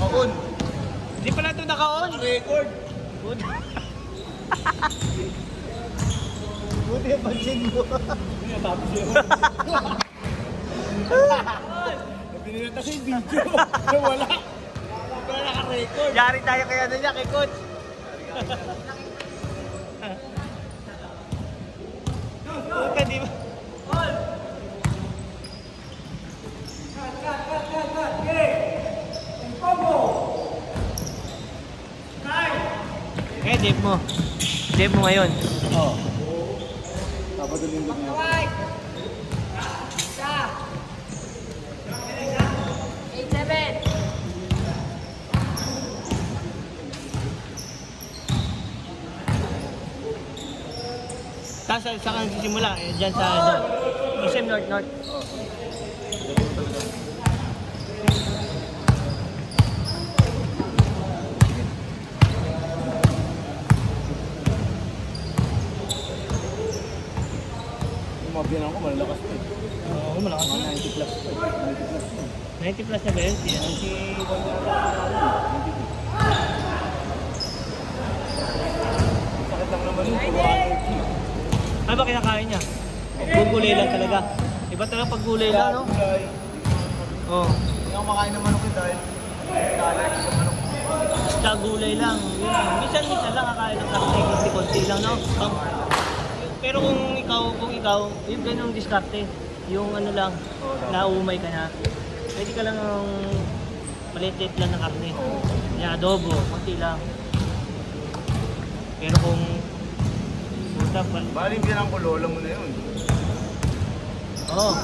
Naka-on. Hindi pala ito naka-on. Record. Buti yung pansin mo. Tapos yun. Pinilata sa yung video. Wala. Wala naka-record. Yari tayo kaya na niya kay Coach. Puta, di ba? Eh, dip mo. Dip mo ngayon. Oo. Tapos yung lindot niya. 8-7. Tapos saan ka nagsisimula? Eh, dyan sa SM North. Yung mga biyanan ko, malalakas pa. Oo, malakas na. 90 plus pa. 90 plus pa. 90 plus na ba yun? Si sakit lang naman yun. Ano ba kinakain niya? Gugulay lang talaga. Iba talaga pag gulay lang, no? Oo. Hindi ako makain ng manok dahil allergy sa manok. Sa gulay lang. Minsan lang kakain ng karne, konti-konti lang, no? Pero kung ikaw, yung ganyung diskarte, yung ano lang, naumay ka na, pwede ka lang maliit-liit lang ng karne. Yung adobo, konti lang. Pero kung Bali yung biyanan ko, lola mo na yun. Oo.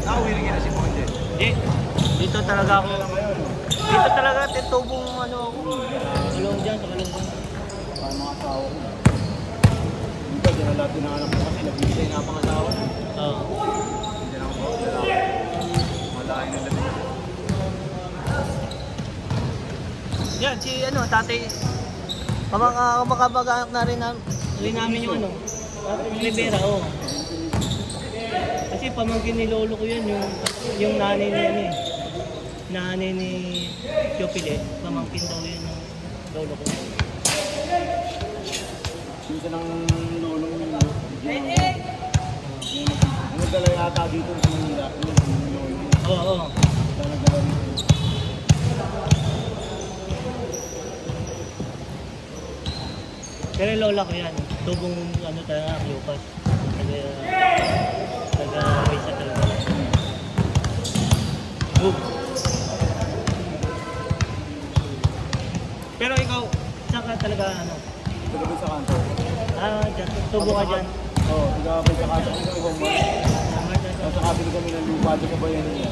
Nakawiling yun na si Ponje. Hindi. Dito talaga ako. Dito talaga, titubong ano ako. Kalong dyan, sa kalong dyan. Parang mga asawa ko. Hindi ba, dyan na lahat dinanganak ko kasi nagbibigay na pang asawa. Oo. Hindi na ako lalaki. Malaking na labi. Yan, si ano, tatay. Kamakabag-anak na rin namin yung ano. Tatay Rivera, oo. Kasi pamangkin ni lolo ko yun, yung nanay ni ano eh. Nanay ni Chopile, pamangkin daw yun ng lolo ko. Minsan ang lolong yun. Ano dala yata dito sa Manila? Oo. Dala-dala dito. Pero lola ko yan, tubong ano talaga, Lucas. Taga-Risa talaga. Pero ikaw, saan ka talaga ano? Tulogin sa kanto. Dyan, tubo ka dyan. Oo, tigapay sa kanto kami kami homework. Tapos nakabili kami ng lupa doon sa bayan niya.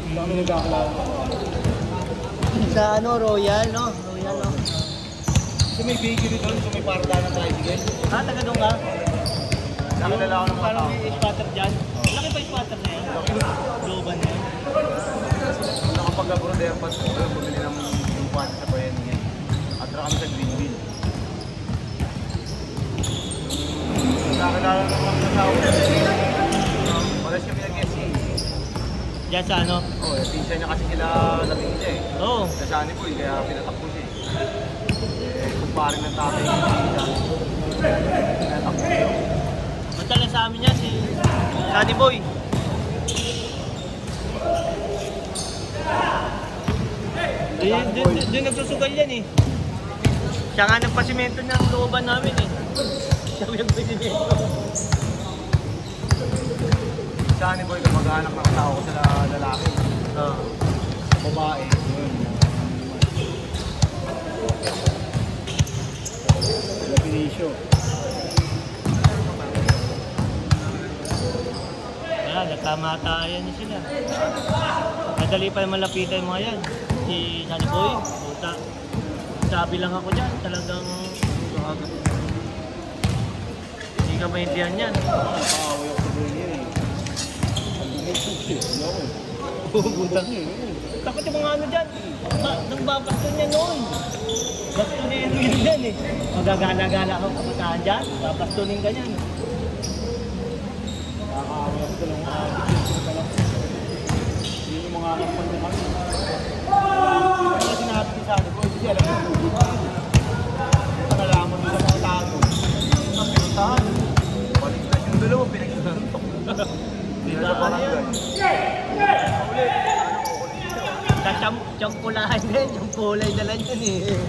Hindi kami nagkakalala. Sa ano, Royal, no? Royal, no? Kasi may bakery doon, so may parada ng tricycle. Taga doon ka? Nakilala ko ng mga Parang tao. may spatter dyan. Laki pa yung spatter na yan. Globan na yan. Nakapag-abroad airport ko, bumili ng lupa sa bayan niya. At kami sa Greenville. Nakilala ng mga tao. Malas kami nag-SC. Dyan sa ano? Oo, pinsa niya kasi sila labing niya eh. Oo. Sa Sunny Boy, kaya pinatakbo siya eh. Kumparin ng tatay niya. Pinatakbo siya. Mantala sa amin yan, si Sunny Boy. Doon nagsusugal yan eh. Siya nga nagpasimento ng looban namin eh. Siya nagpasimento. Sunny Boy, kamag-anak ng tao ko sa lalaki. Oo. Babae. Yun. Lapinisyo. Ayan, nagkamatayan na sila. Madali pa yung malapitan yung mga yan. Si Sunny Boy, puta. Sabi lang ako dyan, talagang hindi ka maintindihan yan. Nakakaway ako sa buhay niya eh. Pupunta. Takot yung mga ano dyan. Nagbabaston niya noon. Bastonin yun dyan eh. Magagala-gala kang kabataan dyan, babastonin ka niyan. Nakakaawa ako dalawang defensive pa lang. Yun yung mga kapan niya kami. Kaya sinabi niya sa akin, boy, kasi alam mo, ito nalaman mo sa mga tago. Ang pinuntahan. Baliktad yung dalawa, pinagsuntok. Hindi na sa barangay. Champulahan din, champulay na lang yun eh.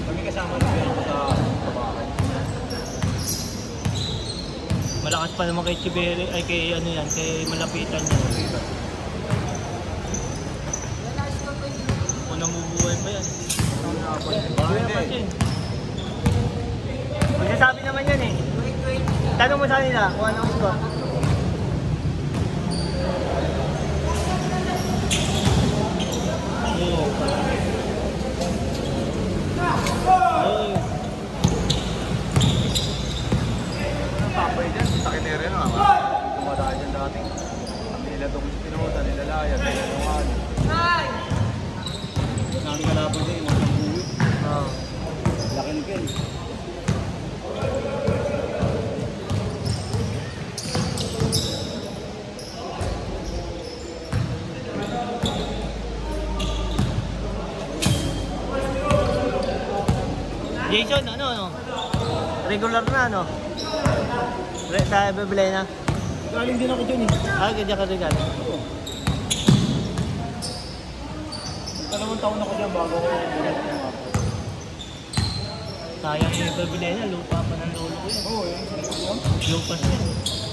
Kami kasama na yan sa bahay. Malakas pa naman kay Chibere, ay kay ano yan, kay Malapitan yan. Kung namubuhay pa yan. Magsasabi naman yan eh. Tanong mo sa nila kung anong score. Tapay dyan, sakinere na nga. Tumadaan dyan dati. Nila itong pinuta, nila layan, nila lungan. Namin kalaban din, mga buwit. Laki ni Ken. Jason, ano? Regular na, ano? Sa bibili na? Galing din ako dyan eh. Ganyan ka rin ka. Dalawang taon ako dyan bago ako bulat ng ako. Sayang yung bibili na, lupa pa ng lolo ko yan. Oo, yun. Lupa siya.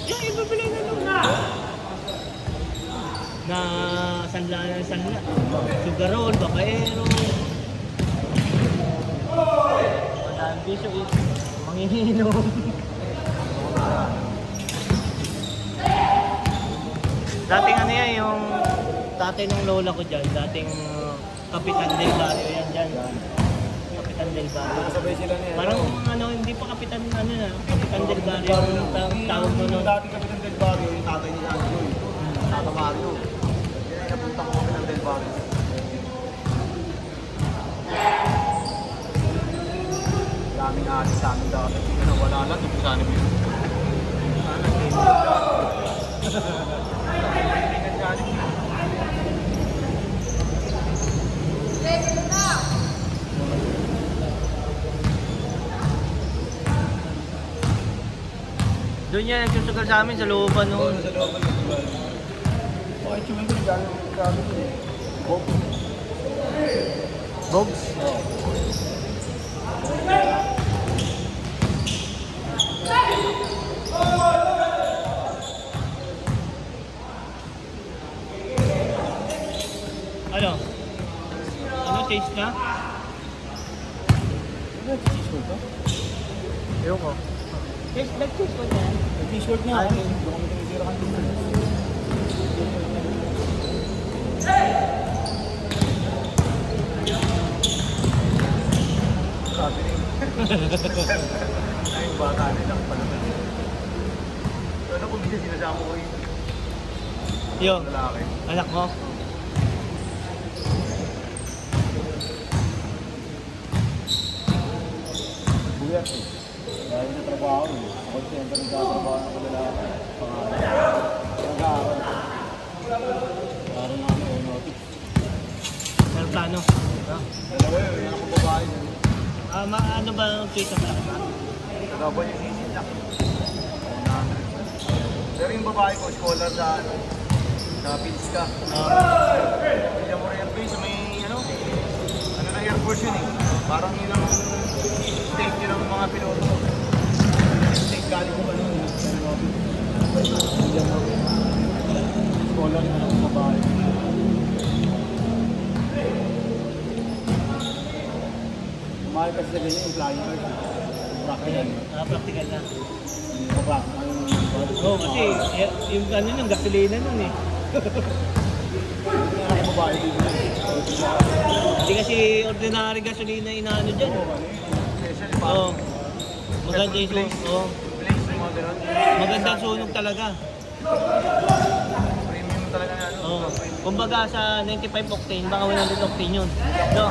Yung ibibili na lolo. Na sanla na sanla. Sugarol, babaero. Madaming bisyo eh. Mangihinom. Dating ano yan, yung tatay ng lola ko dyan, dating Kapitan del Barrio yan dyan. Kapitan del Barrio. Sabay sila niya. Parang ano, hindi pa Kapitan ano na, Kapitan del Barrio yung tawag mo Yung nun. dating Kapitan del Barrio, yung tatay ni Angelo eh. Tata Mario. Yan ay napunta ko Kapitan del Barrio. Daming aalis sa amin dati. Hindi na wala lang, hindi sa amin yun. Doon yan nagsusugal sa amin sa looban nung... Sa loob ng festival. Okay, chumay ko nagano sabi ko eh. Bob. Bogs? Ano? Ano taste na? Ano, t-shirt ko? Ewan ko. Nag-taste ko na. T-shirt na. Ay. Doon kami tinitira ka dito. Sabi rin. Ay, yung bata nila pala. Ano kung bisa sinasama ko yung Yung lalaki? anak mo? Buyat eh. Dahil na trabaho eh. Ako siyempre nagtatrabaho ng kalalaki. Pag-aaral. Parang namin aeronautics. Meron plano? Dalawa yun, yung anak ko babae yun. Ano ba ang taste na malaki ba? Kagawa yung sisit lang. Pero yung babae ko, scholar sa Pilska. Kaya mo rin base, may ano na Air Force yun eh. Parang yun ang state yun ang mga piloto. State galing ko ba nun? Scholar yung anak babae. Mahal kasi sa ganyan yung flying card. Practical. Practical na. Hindi ko ba? Oo, kasi yung ano yung gasolina nun eh. Yung anak babae dito. Hindi kasi ordinary gasolina inaano dyan. Especially pa. Oo. Maganda yung Place. oo. Place yung mga ganun. Magandang sunog talaga. Premium talaga na ano. Oo. Premium. Kumbaga sa 95 octane, baka 100 octane yun. No?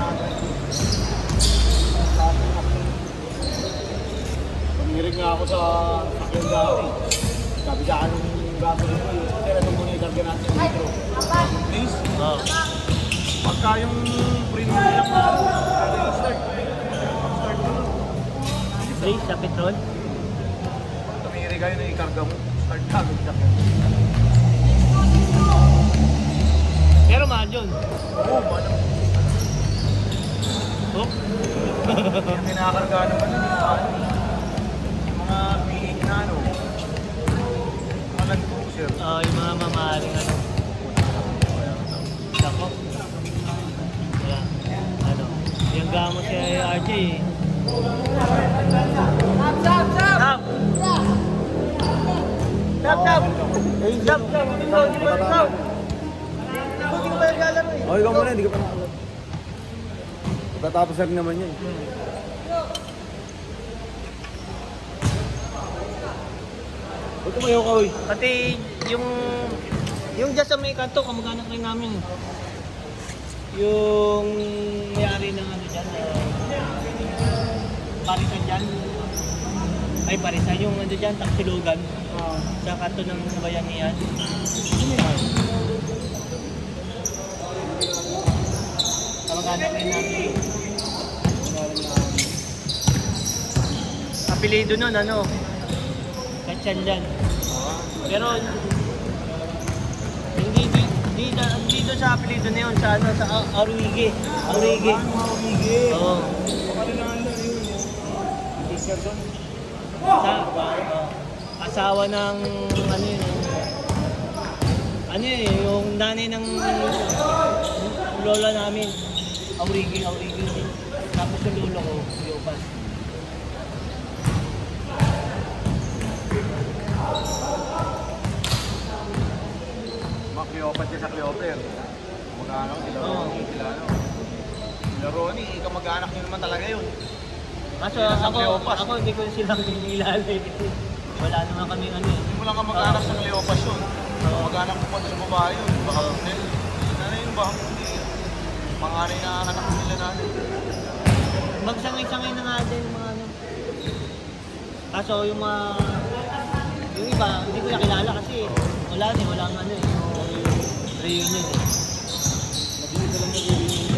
Pumirig nga ako sa sakyan dati. Sabi sa akin yung gasoline ko, sir, ito muna yung karga natin yung litro. Please, Oo. pagka yung premium lang na start. Start mo. Please, sa petrol. Tumirig kayo na ikarga mo. Start ka agad sa sakyan. Pero mahal yun. Oo, manang. Oh. Yung kinakarga naman yun, yung mga bihig na ano. Mga land cruiser. Yung mga mamahaling ano. Sako. Yan. Ano. Yung gamot si RJ eh. Stop, stop, stop! Stop! Stop, stop! Stop, stop! Hindi ba ikaw? Hindi ko pa naglalaro eh. Oh, ikaw muna, hindi ka pa nakalap. Tatapos lang naman yun. Ba't tumayo ka, uy? Pati yung dyan sa may kanto, kamag-anak rin namin. Yung may-ari ng ano dyan, Parisan dyan. Ay, Parisan, yung ano dyan, Taksilugan. Sa kanto ng Bayanihan. Kamag-anak rin namin. Apelido nun, ano? Katsan dyan. Pero hindi doon sa apelido na yun, sa ano, sa Aruige. Aruige. Oo. Sa asawa ng ano yun. Ano yun, yung nanay ng lola namin. Aruige. Tapos yung lolo ko, Yopas. Cleopat siya sa Cleoper. Mag-anak sila Ronnie, sila ano. Sila Ronnie, kamag-anak nyo naman talaga yun. Kaso Sa ako Cleopas. hindi ko silang nilala eh. Wala naman kami ano eh. Hindi mo lang kamag-anak sa Cleopas yun. Mag-anak mo pa sa babae yun. Baka ano yun ba? Manganay na anak nila natin. Magsangay-sangay na nga din mga ano. Kaso yung iba, hindi ko nakilala kasi walang ano eh. Reunion eh. Naging sila nag-reunion.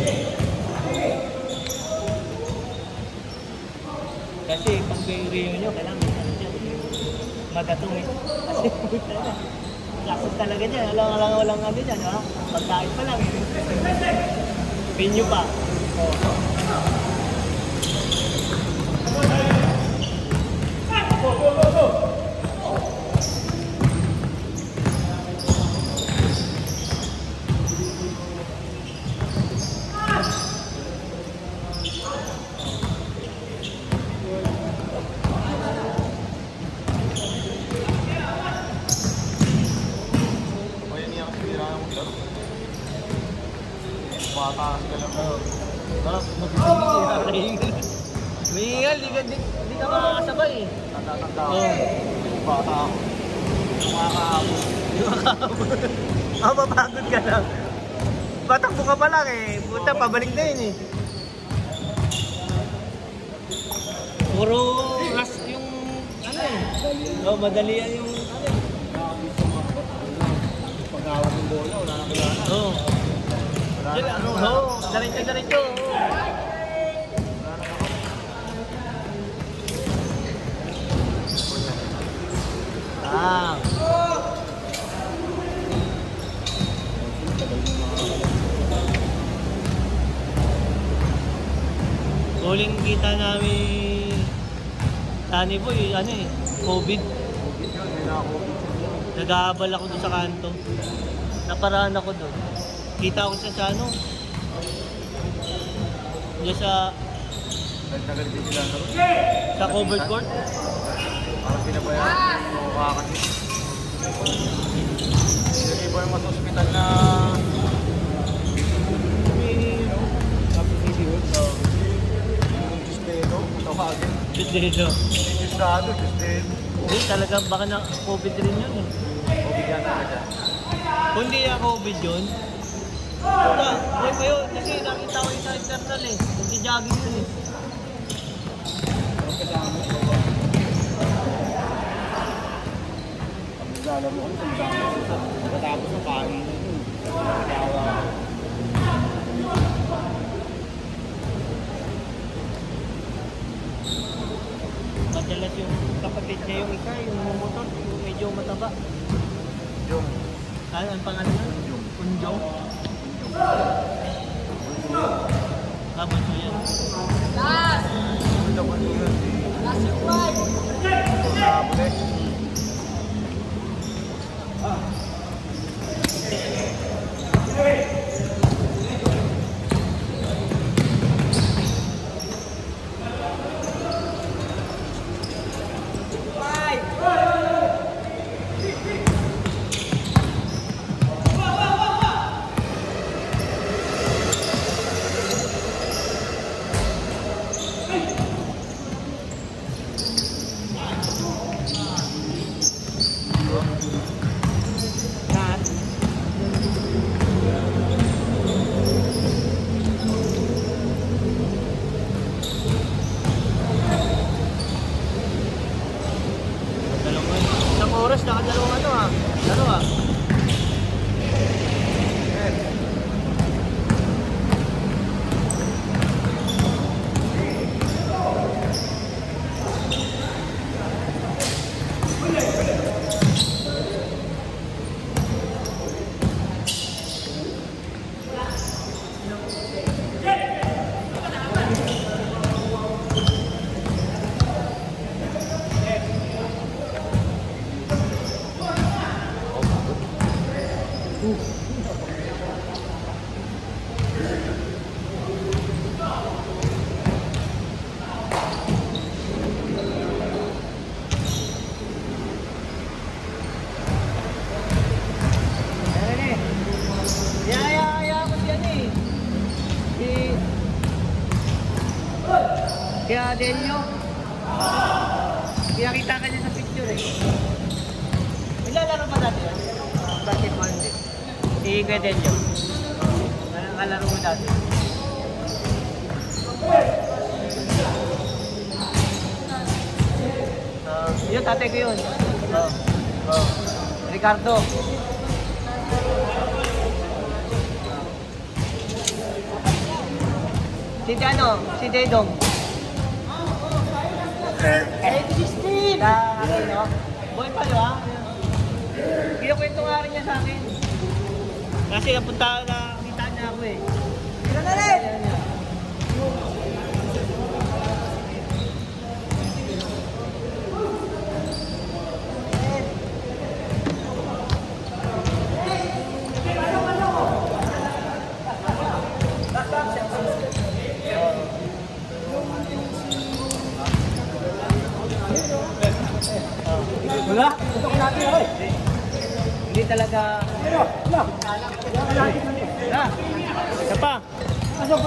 Kasi pag may reunion, kailangan may ano dyan. Magatong eh. Kasi lakas talaga dyan. Walang ano dyan, ha? Pagkain pa lang. Pinyo pa. Bata ka lang. Parang mag-iingal. May di ka makakasabay eh. Natatanda ako. Oo. Bata ako. Makakaabot. Mapapagod ka lang. Patakbo ka pa lang eh. Puta, pabalik na yun eh. Puro rush yung ano eh. Madali yan yung ano eh. Pag-awag ng bola, wala na kaya na. Oo. Diretso. Huling kita namin Tani Boy, ano eh, COVID. Nag-aabal ako doon sa kanto. Naparaan ako doon. Kita ko siya sa ano. Diyan Nagtagal din sila. sa covered court. Parang pinabayaan. Mukha kasi. Hindi ba yung mas hospital na sabi ni Siwot? Yung Gistedo, tawagin. Dito. Gistedo, Gistedo. Hindi, talaga baka na COVID rin yun eh. O bigyan na ka dyan. Kung hindi na COVID yun, Wala, buhay pa yun. Kasi nakita ko yung sa external eh. Nagsi-jogging yun eh. Ang kasama. Ang gala mo kung saan kasama. Pagkatapos ng kain. Nagawa. Madalas yung kapatid niya yung isa, yung motor, yung medyo mataba. Yung. Ano ang pangalan nun? Unjong. Tapos mo yan. Last! Ito ko yun. Last yung five! Sabi. Isang oras, nakadalawang ano ah. Laro ah. Kaya Delio, kaya kita ka niya sa picture eh. Ilalaro ba dati yan? Basketball hindi. Si Kuya Delio. Anong kalaro mo dati? Yun, tatay ko yun. Ricardo. Si ano? Si Dedong. Si Steve! No? Boy pa di ba? Kinukwento nga rin niya sa akin. Kasi napunta na kita niya ako eh. Sila na rin! Wala? Ito ko natin ay. Hindi talaga... Wala. Isa pa! Pasok.